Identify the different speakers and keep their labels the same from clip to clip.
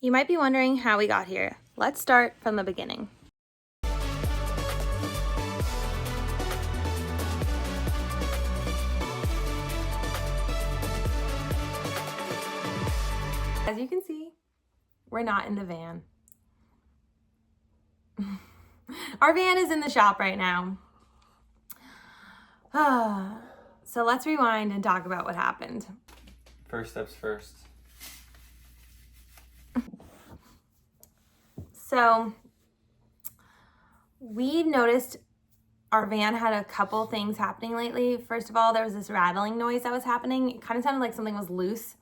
Speaker 1: You might be wondering how we got here. Let's start from the beginning. As you can see, we're not in the van. Our van is in the shop right now. So let's rewind and talk about what happened.
Speaker 2: First steps first.
Speaker 1: So we noticed our van had a couple things happening lately. First of all, there was this rattling noise that was happening. It kind of sounded like something was loose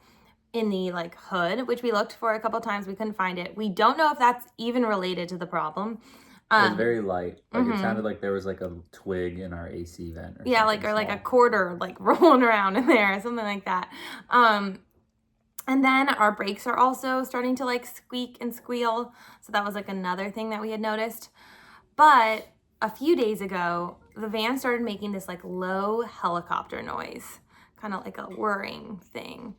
Speaker 1: in the hood, which we looked for a couple times. We couldn't find it. We don't know if that's even related to the problem.
Speaker 2: It was very light. It sounded like there was a twig in our AC vent. Or
Speaker 1: like a quarter rolling around in there, something like that. And then our brakes are also starting to squeak and squeal. So that was another thing that we had noticed. But a few days ago, the van started making this low helicopter noise, kind of like a whirring thing.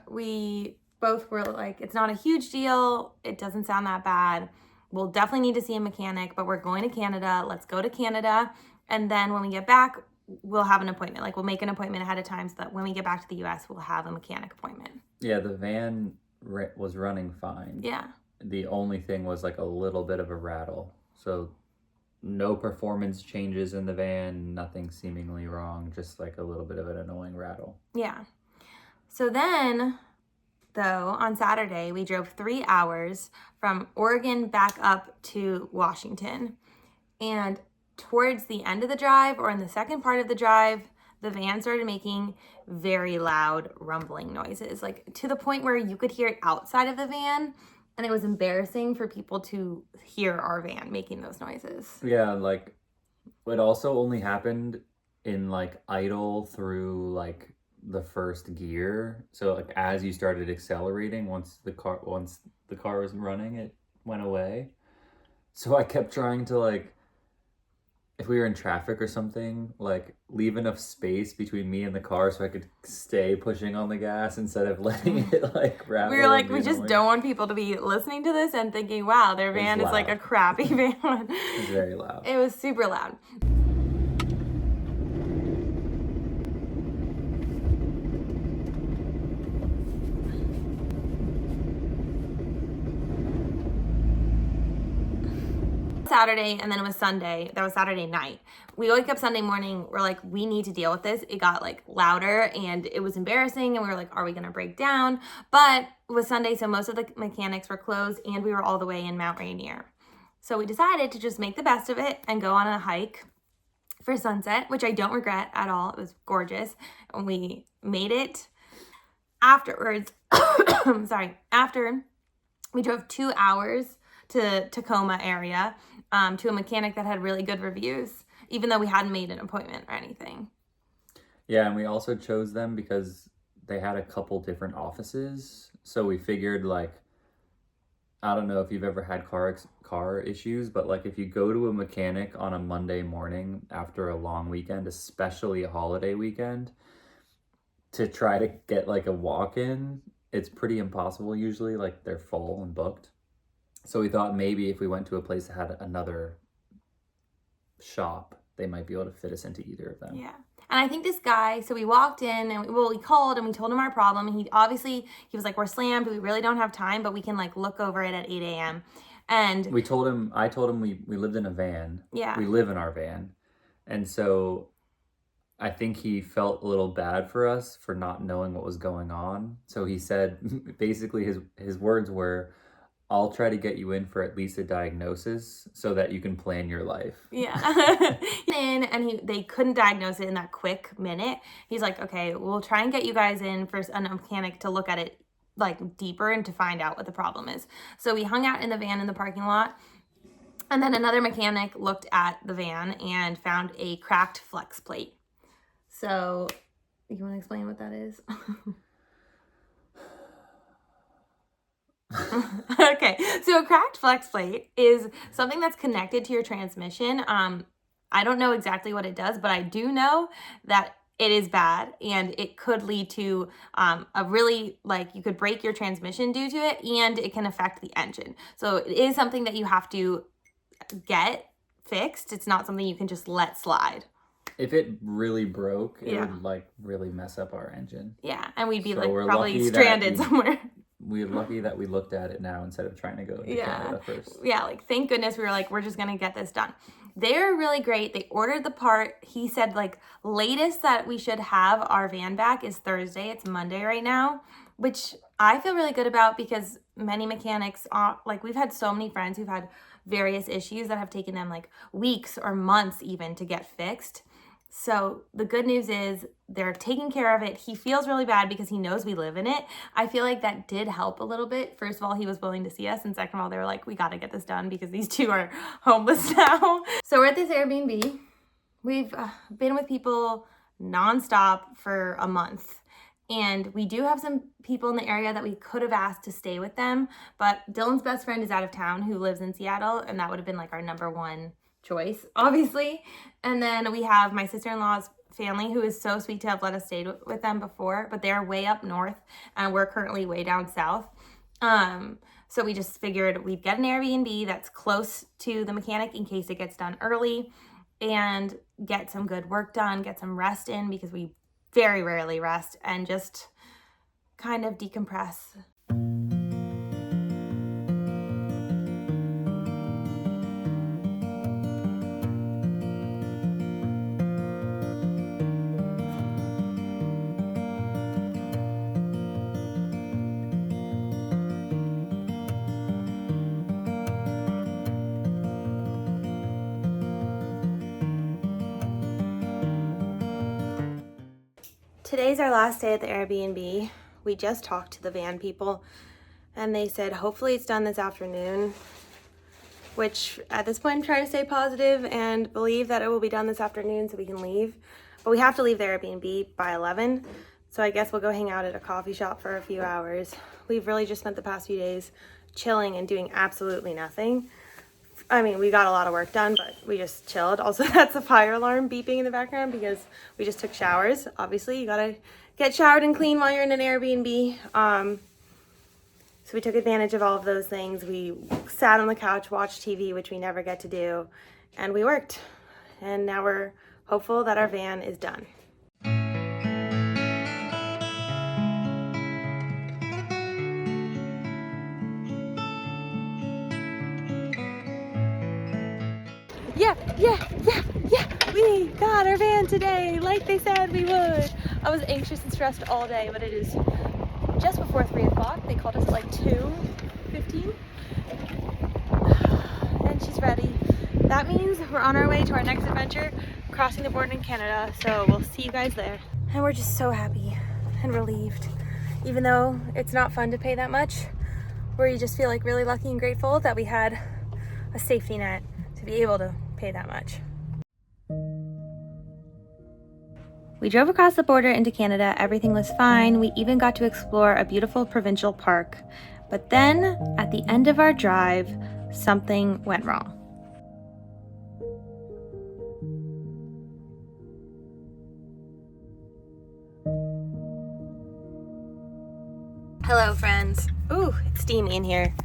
Speaker 1: We both were like, it's not a huge deal. It doesn't sound that bad. We'll definitely need to see a mechanic, but we're going to Canada. Let's go to Canada. And then when we get back, we'll have an appointment. We'll make an appointment ahead of time so that when we get back to the US, we'll have a mechanic appointment.
Speaker 2: Yeah, the van was running fine.
Speaker 1: Yeah.
Speaker 2: The only thing was a little bit of a rattle. So no performance changes in the van, nothing seemingly wrong, just a little bit of an annoying rattle.
Speaker 1: Yeah. So then, though, on Saturday, we drove 3 hours from Oregon back up to Washington. And towards the end of the drive, or in the second part of the drive, the van started making very loud rumbling noises, to the point where you could hear it outside of the van. And it was embarrassing for people to hear our van making those noises.
Speaker 2: Yeah, it also only happened in idle through the first gear. So as you started accelerating, once the car was running, it went away. So I kept trying to if we were in traffic or something, leave enough space between me and the car so I could stay pushing on the gas instead of letting it rattle.
Speaker 1: We were we just don't want people to be listening to this and thinking, wow, their van is a crappy van.
Speaker 2: It was very loud.
Speaker 1: It was super loud. Saturday, and then it was Sunday. That was Saturday night. We wake up Sunday morning. We're we need to deal with this. It got louder and it was embarrassing. And we were are we going to break down? But it was Sunday, so most of the mechanics were closed and we were all the way in Mount Rainier. So we decided to just make the best of it and go on a hike for sunset, which I don't regret at all. It was gorgeous. And we made it afterwards. After we drove 2 hours to Tacoma area, to a mechanic that had really good reviews, even though we hadn't made an appointment or anything.
Speaker 2: Yeah, and we also chose them because they had a couple different offices. So we figured I don't know if you've ever had car issues, but if you go to a mechanic on a Monday morning after a long weekend, especially a holiday weekend, to try to get a walk-in, it's pretty impossible usually. They're full and booked. So we thought maybe if we went to a place that had another shop, they might be able to fit us into either of them.
Speaker 1: Yeah. And I think this guy, so we walked in and we called and we told him our problem. And he was we're slammed. We really don't have time, but we can look over it at 8 a.m. And
Speaker 2: I told him we lived in a van.
Speaker 1: Yeah.
Speaker 2: We live in our van. And so I think he felt a little bad for us for not knowing what was going on. So he said, basically his words were, I'll try to get you in for at least a diagnosis so that you can plan your life.
Speaker 1: Yeah. And they couldn't diagnose it in that quick minute. He's okay, we'll try and get you guys in for a mechanic to look at it deeper and to find out what the problem is. So we hung out in the van in the parking lot. And then another mechanic looked at the van and found a cracked flex plate. So you want to explain what that is? Okay, so a cracked flex plate is something that's connected to your transmission. I don't know exactly what it does, but I do know that it is bad and it could lead to a really, like, you could break your transmission due to it, and it can affect the engine. So it is something that you have to get fixed. It's not something you can just let slide.
Speaker 2: If it really broke, it
Speaker 1: Yeah.
Speaker 2: would like really mess up our engine.
Speaker 1: Yeah, and we'd be
Speaker 2: So
Speaker 1: like
Speaker 2: we're
Speaker 1: probably
Speaker 2: lucky that
Speaker 1: stranded
Speaker 2: we-
Speaker 1: somewhere.
Speaker 2: We're lucky that we looked at it now instead of trying to go into Canada first.
Speaker 1: Yeah, like thank goodness we were like, we're just gonna get this done. They're really great. They ordered the part. He said like latest that we should have our van back is Thursday. It's Monday right now, which I feel really good about because many mechanics like we've had so many friends who've had various issues that have taken them like weeks or months even to get fixed. So the good news is they're taking care of it. He feels really bad because he knows we live in it. I feel like that did help a little bit. First of all, he was willing to see us. And second of all, they were like, we got to get this done because these two are homeless now. So we're at this Airbnb. We've been with people nonstop for a month. And we do have some people in the area that we could have asked to stay with them. But Dylan's best friend is out of town who lives in Seattle. And that would have been like our number one choice, obviously. And then we have my sister-in-law's family who is so sweet to have let us stay with them before, but they're way up north and we're currently way down south. So we just figured we'd get an Airbnb that's close to the mechanic in case it gets done early and get some good work done, get some rest in because we very rarely rest, and just kind of decompress. Today's our last day at the Airbnb. We just talked to the van people and they said hopefully it's done this afternoon, which at this point I'm trying to stay positive and believe that it will be done this afternoon so we can leave. But we have to leave the Airbnb by 11, so I guess we'll go hang out at a coffee shop for a few hours. We've really just spent the past few days chilling and doing absolutely nothing. I mean, we got a lot of work done, but we just chilled. Also, that's a fire alarm beeping in the background because we just took showers. Obviously, you gotta get showered and clean while you're in an Airbnb. So we took advantage of all of those things. We sat on the couch, watched TV, which we never get to do, and we worked. And now we're hopeful that our van is done. Yeah, we got our van today, like they said we would. I was anxious and stressed all day, but it is just before 3 o'clock. They called us at like 2:15, and she's ready. That means we're on our way to our next adventure, crossing the border in Canada, so we'll see you guys there. And we're just so happy and relieved. Even though it's not fun to pay that much, we just feel like really lucky and grateful that we had a safety net to be able to pay that much. We drove across the border into Canada. Everything was fine. We even got to explore a beautiful provincial park. But then, at the end of our drive, something went wrong. Hello, friends. Ooh, it's steamy in here.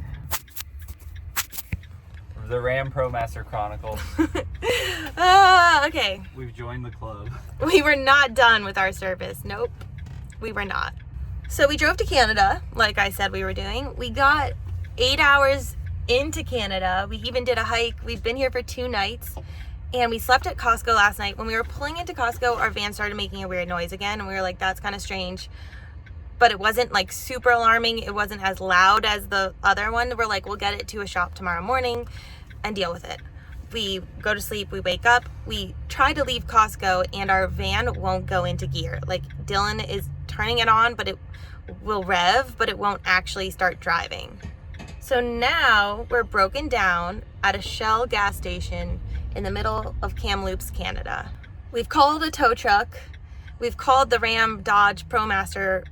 Speaker 2: The Ram ProMaster Chronicles.
Speaker 1: Okay.
Speaker 2: We've joined the club.
Speaker 1: We were not done with our service. Nope, we were not. So we drove to Canada, like I said we were doing. We got 8 hours into Canada. We even did a hike. We've been here for 2 nights. And we slept at Costco last night. When we were pulling into Costco, our van started making a weird noise again. And we were like, that's kind of strange. But it wasn't like super alarming. It wasn't as loud as the other one. We're like, we'll get it to a shop tomorrow morning and deal with it. We go to sleep, we wake up, we try to leave Costco and our van won't go into gear. Like Dylan is turning it on, but it will rev, but it won't actually start driving. So now we're broken down at a Shell gas station in the middle of Kamloops, Canada. We've called a tow truck. We've called the Ram Dodge ProMaster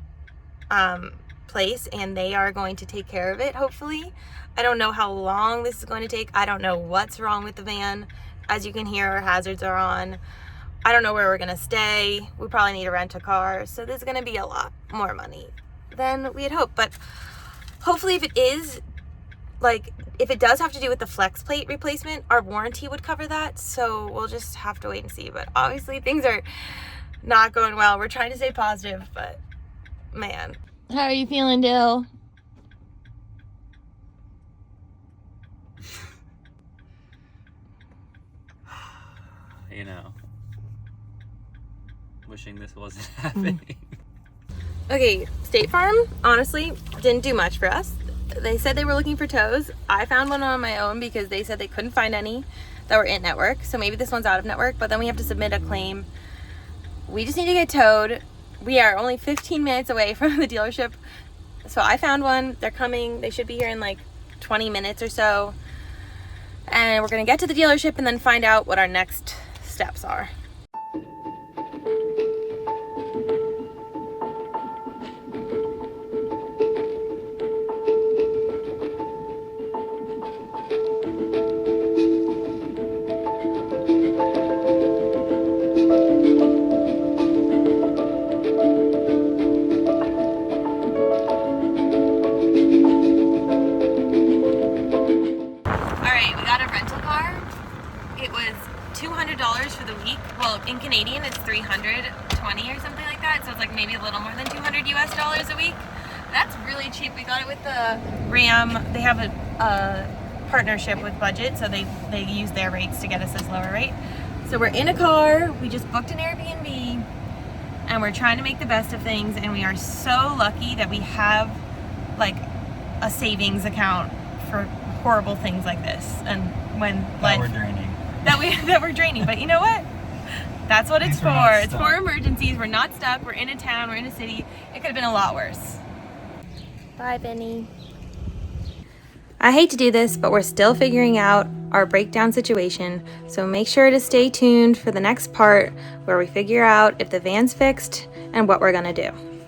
Speaker 1: place, and they are going to take care of it, hopefully. I don't know how long this is going to take. I don't know what's wrong with the van. As you can hear, our hazards are on. I don't know where we're gonna stay. We probably need to rent a car. So there's gonna be a lot more money than we had hoped. But hopefully if it is, like, if it does have to do with the flex plate replacement, our warranty would cover that. So we'll just have to wait and see. But obviously things are not going well. We're trying to stay positive, but man. How are you feeling, Dill?
Speaker 2: You know, wishing this wasn't happening.
Speaker 1: Okay, State Farm, honestly, didn't do much for us. They said they were looking for tows. I found one on my own because they said they couldn't find any that were in network. So maybe this one's out of network, but then we have to submit a claim. We just need to get towed. We are only 15 minutes away from the dealership. So I found one. They're coming. They should be here in like 20 minutes or so. And we're gonna get to the dealership and then find out what our next steps are. $200 for the week. Well, in Canadian, it's 320 or something like that. So it's like maybe a little more than $200 US a week. That's really cheap. We got it with the Ram. They have a partnership with Budget, so they use their rates to get us this lower rate. So we're in a car. We just booked an Airbnb, and we're trying to make the best of things. And we are so lucky that we have like a savings account for horrible things like this. And when
Speaker 2: We're draining.
Speaker 1: that we're draining, but you know what? That's what it's for. It's for emergencies. We're not stuck. We're in a town. We're in a city. It could have been a lot worse. Bye, Benny. I hate to do this, but we're still figuring out our breakdown situation. So make sure to stay tuned for the next part where we figure out if the van's fixed and what we're gonna do.